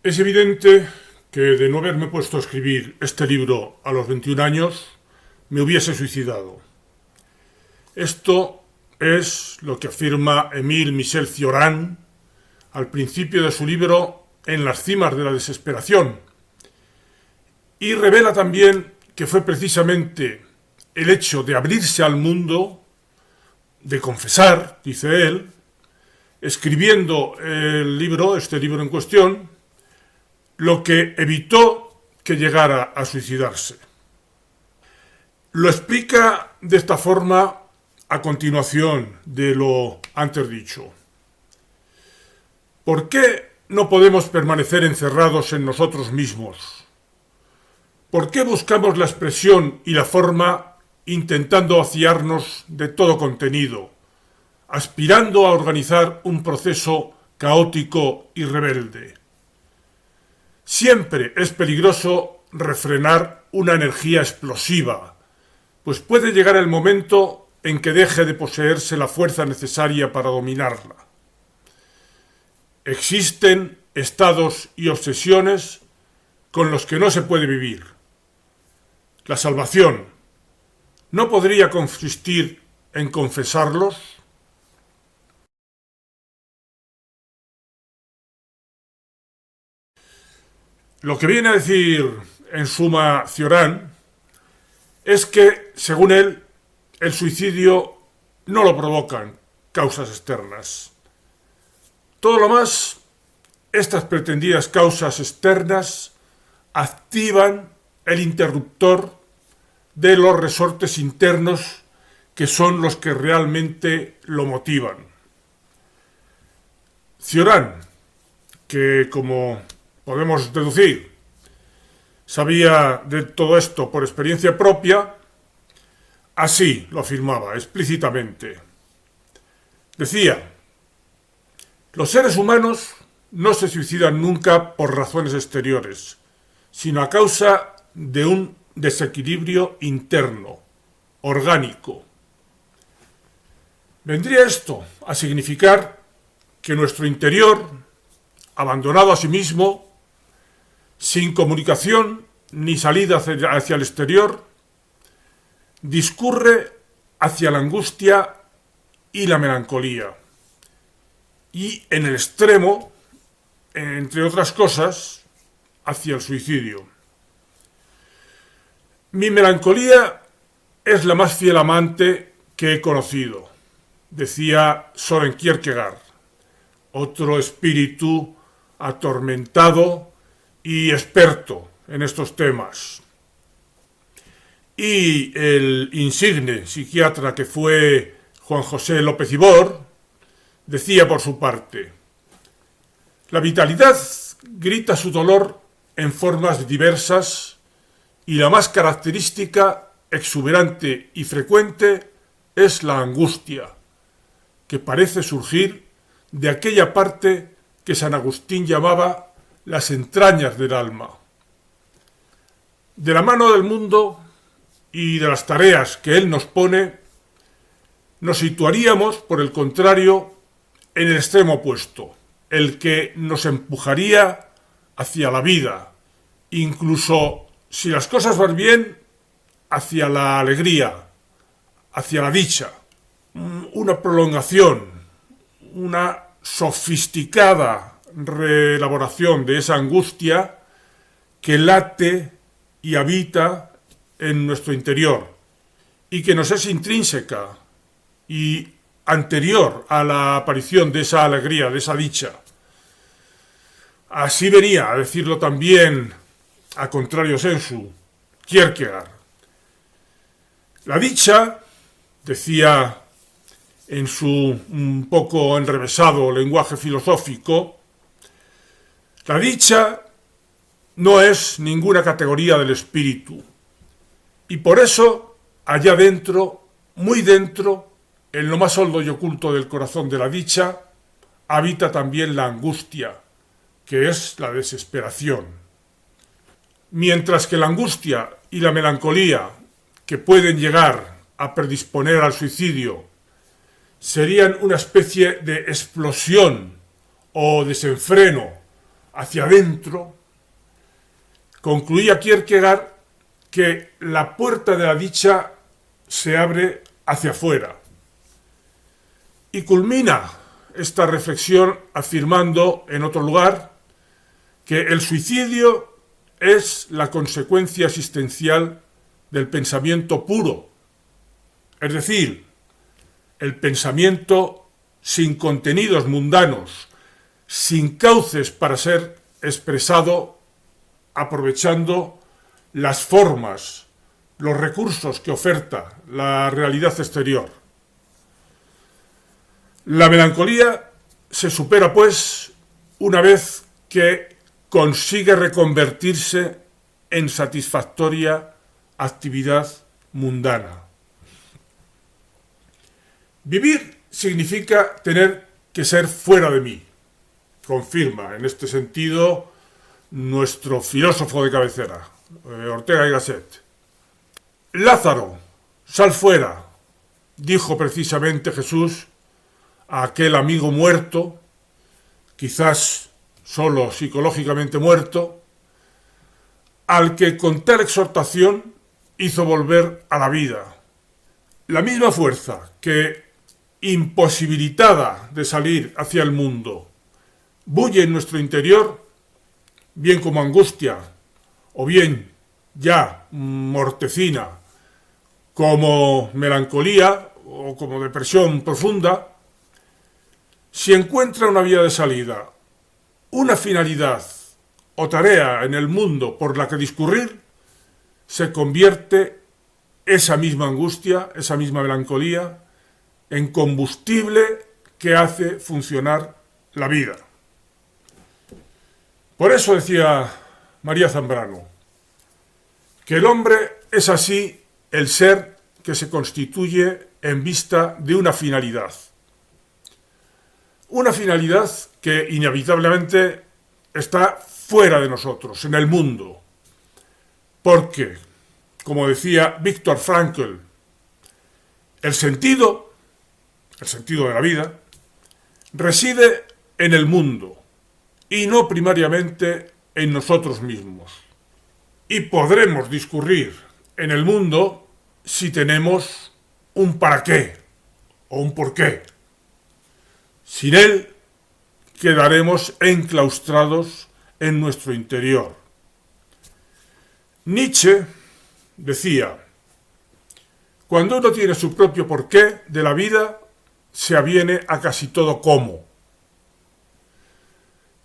Es evidente que de no haberme puesto a escribir este libro a los 21 años, me hubiese suicidado. Esto es lo que afirma Émile Michel Cioran al principio de su libro En las cimas de la desesperación, y revela también que fue precisamente el hecho de abrirse al mundo, de confesar, dice él, escribiendo este libro en cuestión, lo que evitó que llegara a suicidarse. Lo explica de esta forma a continuación de lo antes dicho. ¿Por qué no podemos permanecer encerrados en nosotros mismos? ¿Por qué buscamos la expresión y la forma intentando vaciarnos de todo contenido, aspirando a organizar un proceso caótico y rebelde? Siempre es peligroso refrenar una energía explosiva, pues puede llegar el momento en que deje de poseerse la fuerza necesaria para dominarla. Existen estados y obsesiones con los que no se puede vivir. La salvación no podría consistir en confesarlos. Lo que viene a decir en suma Cioran es que, según él, el suicidio no lo provocan causas externas. Todo lo más, estas pretendidas causas externas activan el interruptor de los resortes internos que son los que realmente lo motivan. Cioran, que como podemos deducir, sabía de todo esto por experiencia propia, así lo afirmaba explícitamente. Decía: los seres humanos no se suicidan nunca por razones exteriores, sino a causa de un desequilibrio interno, orgánico. Vendría esto a significar que nuestro interior, abandonado a sí mismo, sin comunicación ni salida hacia el exterior, discurre hacia la angustia y la melancolía. Y en el extremo, entre otras cosas, hacia el suicidio. Mi melancolía es la más fiel amante que he conocido, decía Søren Kierkegaard, otro espíritu atormentado y experto en estos temas. Y el insigne psiquiatra que fue Juan José López Ibor decía por su parte: la vitalidad grita su dolor en formas diversas y la más característica, exuberante y frecuente es la angustia, que parece surgir de aquella parte que San Agustín llamaba las entrañas del alma. De la mano del mundo y de las tareas que él nos pone, nos situaríamos, por el contrario, en el extremo opuesto, el que nos empujaría hacia la vida, incluso si las cosas van bien, hacia la alegría, hacia la dicha, una prolongación, una sofisticada reelaboración de esa angustia que late y habita en nuestro interior y que nos es intrínseca y anterior a la aparición de esa alegría, de esa dicha. Así venía a decirlo también, a contrario sensu, Kierkegaard. La dicha, decía en su un poco enrevesado lenguaje filosófico, la dicha no es ninguna categoría del espíritu. Y por eso, allá dentro, muy dentro, en lo más hondo y oculto del corazón de la dicha, habita también la angustia, que es la desesperación. Mientras que la angustia y la melancolía, que pueden llegar a predisponer al suicidio, serían una especie de explosión o desenfreno hacia adentro, concluía Kierkegaard que la puerta de la dicha se abre hacia afuera. Y culmina esta reflexión afirmando en otro lugar que el suicidio es la consecuencia existencial del pensamiento puro, es decir, el pensamiento sin contenidos mundanos, sin cauces para ser expresado, aprovechando las formas, los recursos que oferta la realidad exterior. La melancolía se supera, pues, una vez que consigue reconvertirse en satisfactoria actividad mundana. Vivir significa tener que ser fuera de mí, confirma en este sentido nuestro filósofo de cabecera, Ortega y Gasset. Lázaro, sal fuera, dijo precisamente Jesús a aquel amigo muerto, quizás solo psicológicamente muerto, al que con tal exhortación hizo volver a la vida. La misma fuerza que, imposibilitada de salir hacia el mundo, bulle en nuestro interior, bien como angustia, o bien ya mortecina, como melancolía o como depresión profunda, si encuentra una vía de salida, una finalidad o tarea en el mundo por la que discurrir, se convierte esa misma angustia, esa misma melancolía, en combustible que hace funcionar la vida. Por eso decía María Zambrano, que el hombre es así el ser que se constituye en vista de una finalidad. Una finalidad que inevitablemente está fuera de nosotros, en el mundo. Porque, como decía Viktor Frankl, el sentido de la vida, reside en el mundo y no primariamente en nosotros mismos. Y podremos discurrir en el mundo si tenemos un para qué o un por qué. Sin él quedaremos enclaustrados en nuestro interior. Nietzsche decía, cuando uno tiene su propio porqué de la vida, se aviene a casi todo cómo.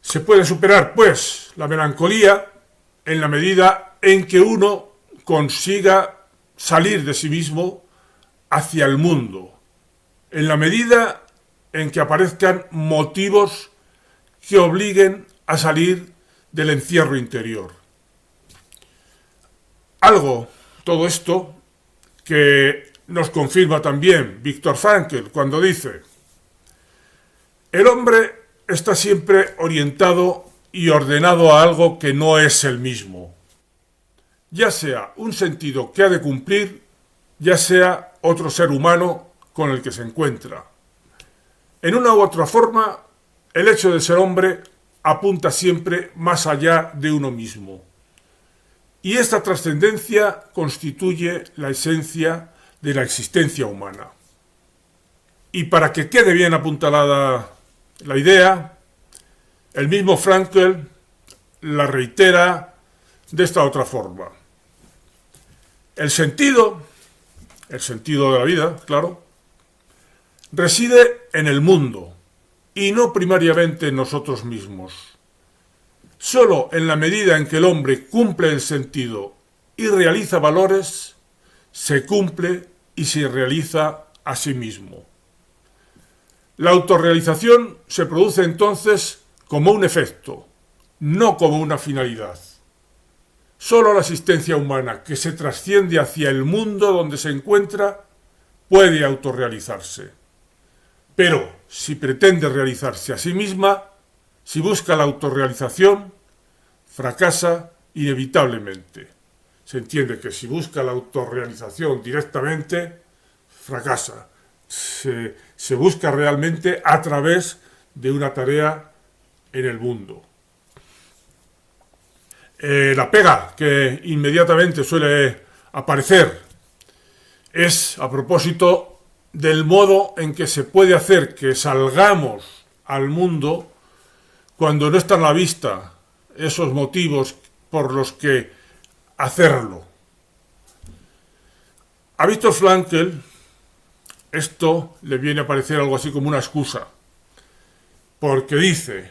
Se puede superar, pues, la melancolía en la medida en que uno consiga salir de sí mismo hacia el mundo, en la medida en que aparezcan motivos que obliguen a salir del encierro interior. Todo esto, que nos confirma también Viktor Frankl cuando dice: el hombre está siempre orientado y ordenado a algo que no es el mismo, ya sea un sentido que ha de cumplir, ya sea otro ser humano con el que se encuentra. En una u otra forma, el hecho de ser hombre apunta siempre más allá de uno mismo. Y esta trascendencia constituye la esencia de la existencia humana. Y para que quede bien apuntalada la idea, el mismo Frankl la reitera de esta otra forma. El sentido de la vida, claro, reside en el mundo y no primariamente en nosotros mismos. Solo en la medida en que el hombre cumple el sentido y realiza valores, se cumple y se realiza a sí mismo. La autorrealización se produce entonces como un efecto, no como una finalidad. Solo la existencia humana que se trasciende hacia el mundo donde se encuentra puede autorrealizarse. Pero si pretende realizarse a sí misma, si busca la autorrealización, fracasa inevitablemente. Se entiende que si busca la autorrealización directamente, fracasa. Se busca realmente a través de una tarea en el mundo. La pega que inmediatamente suele aparecer es a propósito del modo en que se puede hacer que salgamos al mundo cuando no están a la vista esos motivos por los que hacerlo. A Viktor Frankl esto le viene a parecer algo así como una excusa, porque dice: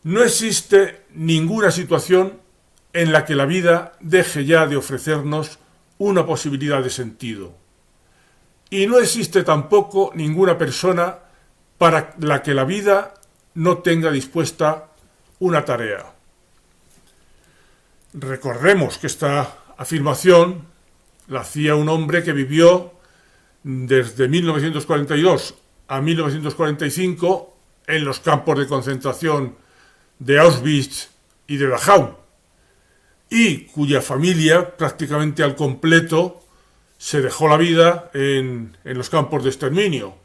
no existe ninguna situación en la que la vida deje ya de ofrecernos una posibilidad de sentido. Y no existe tampoco ninguna persona para la que la vida no tenga dispuesta una tarea. Recordemos que esta afirmación la hacía un hombre que vivió desde 1942 a 1945 en los campos de concentración de Auschwitz y de Dachau, y cuya familia prácticamente al completo se dejó la vida en los campos de exterminio.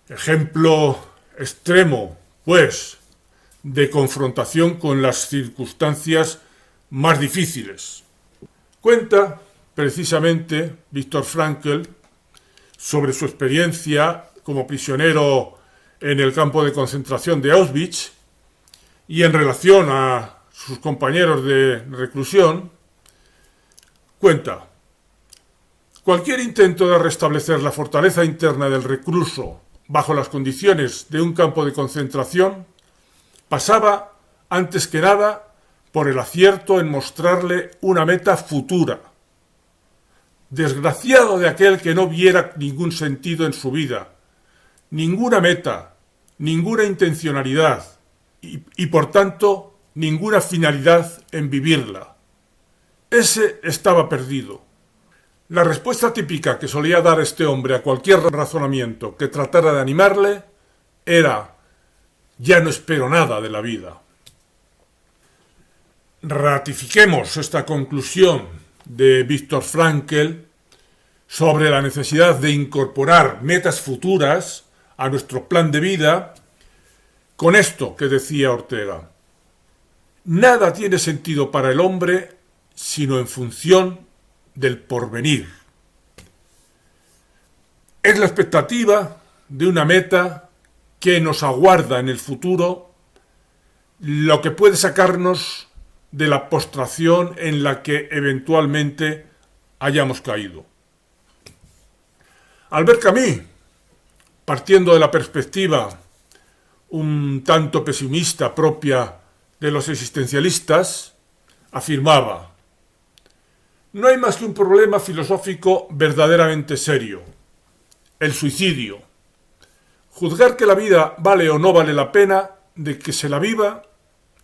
Ejemplo extremo, pues, de confrontación con las circunstancias más difíciles. Cuenta precisamente Viktor Frankl sobre su experiencia como prisionero en el campo de concentración de Auschwitz y en relación a sus compañeros de reclusión. Cuenta: cualquier intento de restablecer la fortaleza interna del recluso bajo las condiciones de un campo de concentración pasaba, antes que nada, por el acierto en mostrarle una meta futura. Desgraciado de aquel que no viera ningún sentido en su vida, ninguna meta, ninguna intencionalidad y por tanto ninguna finalidad en vivirla. Ese estaba perdido. La respuesta típica que solía dar este hombre a cualquier razonamiento que tratara de animarle era: ya no espero nada de la vida. Ratifiquemos esta conclusión de Viktor Frankl sobre la necesidad de incorporar metas futuras a nuestro plan de vida con esto que decía Ortega: nada tiene sentido para el hombre sino en función del porvenir. Es la expectativa de una meta que nos aguarda en el futuro lo que puede sacarnos de la postración en la que eventualmente hayamos caído. Albert Camus, partiendo de la perspectiva un tanto pesimista propia de los existencialistas, afirmaba: no hay más que un problema filosófico verdaderamente serio: el suicidio. Juzgar que la vida vale o no vale la pena de que se la viva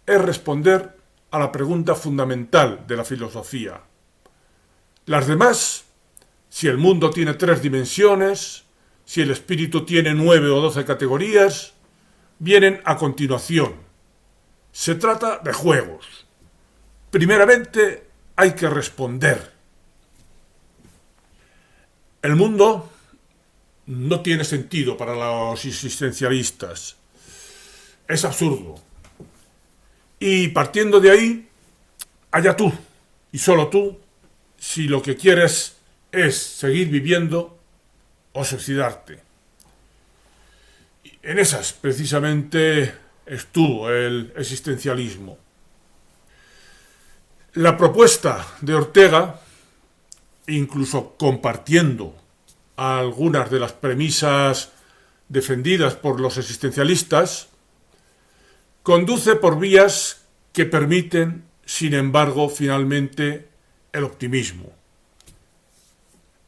es responder a la pregunta fundamental de la filosofía. Las demás, si el mundo tiene 3 dimensiones, si el espíritu tiene 9 o 12 categorías, vienen a continuación. Se trata de juegos. Primeramente hay que responder. El mundo no tiene sentido para los existencialistas. Es absurdo. Y partiendo de ahí, allá tú, y solo tú, si lo que quieres es seguir viviendo o suicidarte. En esas, precisamente, estuvo el existencialismo. La propuesta de Ortega, incluso compartiendo algunas de las premisas defendidas por los existencialistas, conduce por vías que permiten, sin embargo, finalmente, el optimismo.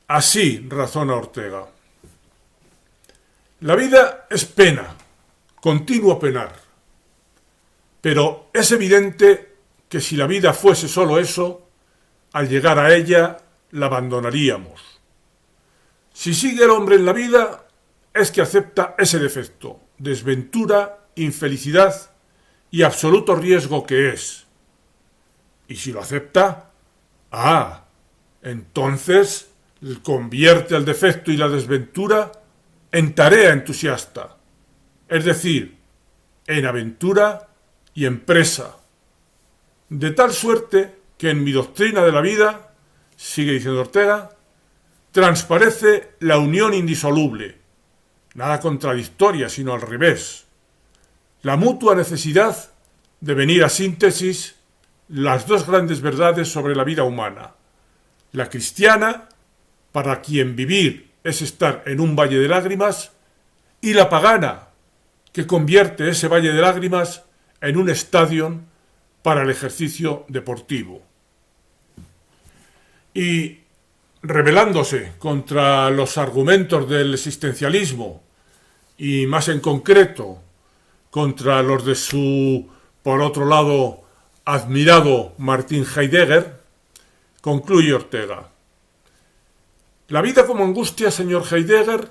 Así razona Ortega: la vida es pena, continuo penar. Pero es evidente que si la vida fuese solo eso, al llegar a ella la abandonaríamos. Si sigue el hombre en la vida, es que acepta ese defecto, desventura, infelicidad y absoluto riesgo que es. Y si lo acepta, entonces convierte el defecto y la desventura en tarea entusiasta, es decir, en aventura y empresa. de tal suerte que en mi doctrina de la vida, sigue diciendo Ortega, transparece la unión indisoluble, nada contradictoria, sino al revés, la mutua necesidad de venir a síntesis las dos grandes verdades sobre la vida humana, la cristiana, para quien vivir es estar en un valle de lágrimas, y la pagana, que convierte ese valle de lágrimas en un estadio para el ejercicio deportivo. Y rebelándose contra los argumentos del existencialismo y más en concreto contra los de su, por otro lado, admirado Martin Heidegger, concluye Ortega. La vida como angustia, señor Heidegger,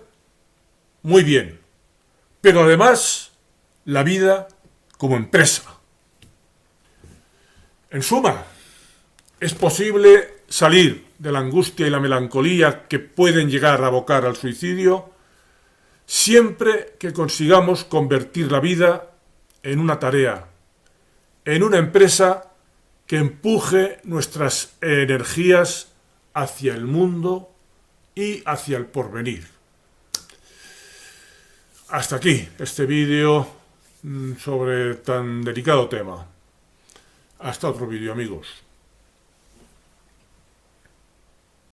muy bien, pero además la vida como empresa. En suma, es posible salir de la angustia y la melancolía que pueden llegar a abocar al suicidio siempre que consigamos convertir la vida en una tarea, en una empresa que empuje nuestras energías hacia el mundo y hacia el porvenir. Hasta aquí este vídeo sobre tan delicado tema. Hasta otro vídeo, amigos.